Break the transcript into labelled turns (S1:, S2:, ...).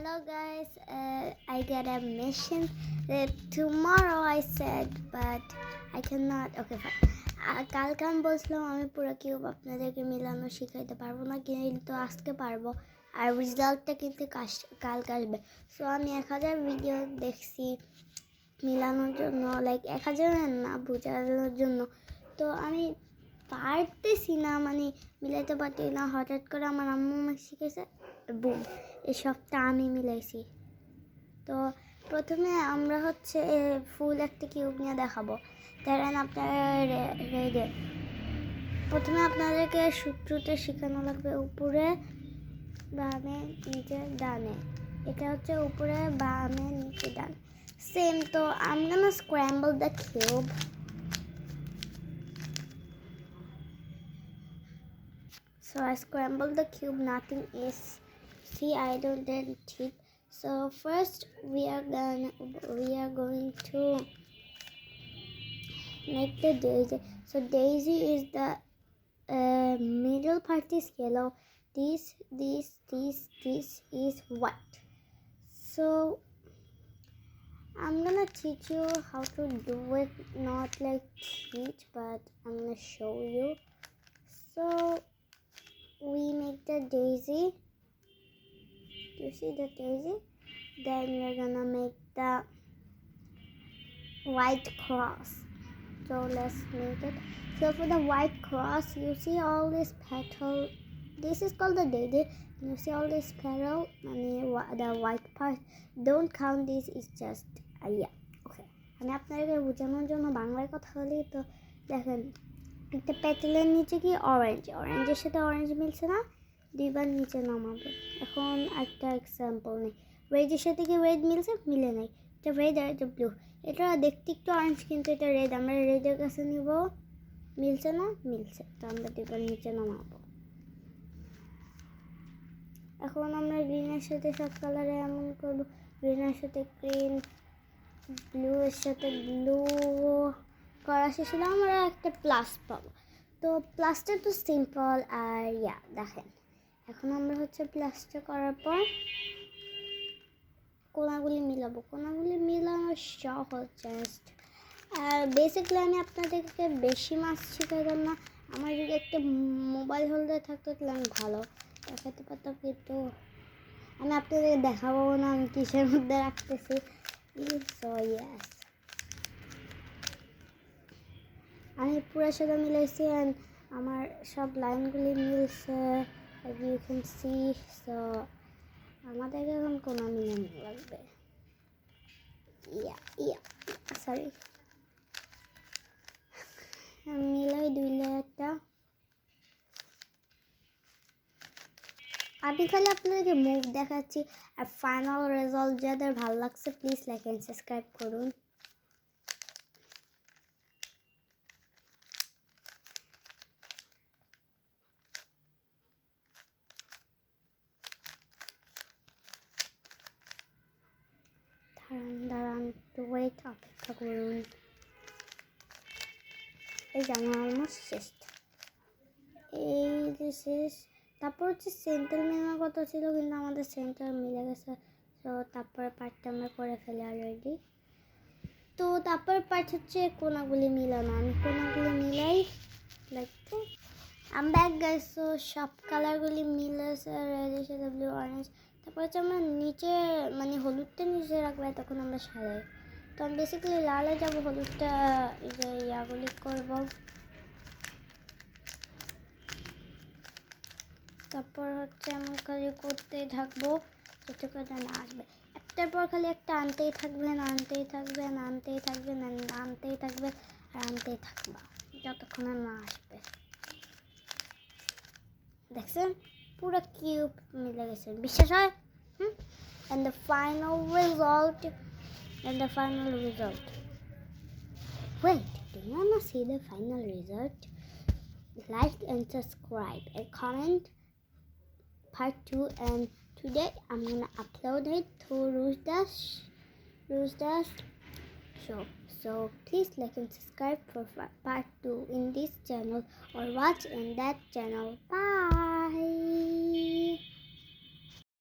S1: Hello guys, I got a mission that tomorrow I said, but I cannot. Okay, fine. কালকে আমি বলছিলাম আমি পুরো কিউব আপনাদেরকে মিলানো শিখাইতে পারবো না, কিন্তু আজকে পারবো। আর রেজাল্টটা কিন্তু কালকে আসবে। সো আমি 1000 ভিডিও দেখছি মিলানোর জন্য, লাইক 1000 না, বোঝানোর জন্য। তো আমি পারতেছি না, মানে মিলাইতে পারছি না। হঠাৎ করে আমার আম্মু আমাকে শিখেছে, বুম, এই সবটা আমি মিলাইছি। তো প্রথমে আমরা ফুল একটা কিউব নিয়ে দেখাবো। ধরেন আপনারা রেডি। প্রথমে আপনাদেরকে সূত্রটা শেখানো লাগবে, উপরে বামে নিচে ডানে। এটা হচ্ছে উপরে বামে নিচে ডান, সেম। তো I'm gonna scramble the cube. So I scrambled the cube, nothing is, see, I don't did it. So first we are going to make the daisy. So daisy is the middle part is yellow, this is white. So I'm gonna teach you how to do it, not like teach, but I'm gonna show you. So we make the daisy. You see the daisy? Then we're gonna make the white cross. So let's make it. So for the white cross, you see all this petal. This is called the daisy. You see all this petal and the white part. Don't count this. It's just yeah. Okay. আমি আপনাদের বোঝানোর জন্য বাংলায় কথা বলি। তো দেখেন, একটা পেটেলের নিচে কি অরেঞ্জের সাথে অরেঞ্জ মিলছে না, দুইবার নিচে নামাবো। এখন একটা এক্সাম্পল নেই, রেডের সাথে কি রেড মিলছে, মিলে নাই। এটা রেড আর এটা ব্লু। এটা দেখতে একটু অরেঞ্জ, কিন্তু এটা রেড। আমরা রেডের কাছে নিব, মিলছে না, মিলছে। তো আমরা দুইবার নিচে নামাবো। এখন আমরা গ্রিনের সাথে সব কালারে এমন করবো, গ্রিনের সাথে গ্রিন, ব্লু এর সাথে ব্লু করা শেষ হলে আমরা একটা প্লাস পাবো। তো প্লাসটা তো সিম্পল। আর দেখেন, এখন আমরা প্লাসটা করার পর কোনাগুলি মিলাবো। কোনাগুলি মিলানো সহজ জাস্ট। আর বেসিক্যালি আমি আপনাদেরকে বেশি মাছ শিখাইতাম না। আমার যদি একটা মোবাইল হোল্ডার থাকতো তাহলে আমি ভালো দেখাতে পারতাম, কিন্তু আমি আপনাদের দেখাবো না আমি কিসের মধ্যে রাখতেছি। সো ইয়েস, আমি পুরো সাথে মিলাইছি অ্যান্ড আমার সব লাইনগুলি মিলছে, ইউ ক্যান সি। সো আমাদেরকে এখন কোনা মিলানো লাগবে। সরি, মিলাই 2 লেয়ারটা। আমি খালি আপনাদেরকে মুখ দেখাচ্ছি। আর ফাইনাল রেজাল্ট যাদের ভালো লাগছে প্লিজ লাইক অ্যান্ড সাবস্ক্রাইব করুন। দাঁড়ান একটু ওয়েট, অপেক্ষা করুন। এই যে আমার অলমোস্ট শেষ। এই যে শেষ। তারপর সেন্টার মেলার কথা ছিল, কিন্তু আমাদের সেন্টার মিলে গেছে। তো তারপরে পার্টটা আমরা করে ফেলি অলরেডি। তো তারপর পার্ট কোনাগুলি মিলানো। আমি কোনাগুলি মিলাই লাইক আম ব্যাক গাইস। তো সব কালারগুলি মিলেছে, রেডের সাথে ব্লু, অরেঞ্জ। তারপর আমরা নিচে হলুদটা নিচে রাখবে, তখন আমরা সাজাই। তো আমি বেসিক্যালি লালে যাবো, হলুদটা এই যে ইয়াগুলি করবো। তারপর এমন করে করতেই থাকবো যতক্ষণ না আসবে। একটার পর খালি একটা আনতেই থাকবেন, আনতেই থাকবেন, আনতেই থাকবেন, আনতেই থাকবেন আর আনতেই থাকবা যতক্ষণ না আসবে। দেখছেন পুরো কিউব মিলে গেছে, বিশ্বাস হয়? And the final result. Wait, do you want to see the final result? Like and subscribe and comment part 2, and today I'm gonna upload it to Roosdash show. So please like and subscribe for part 2 in this channel or watch in that channel. Bye.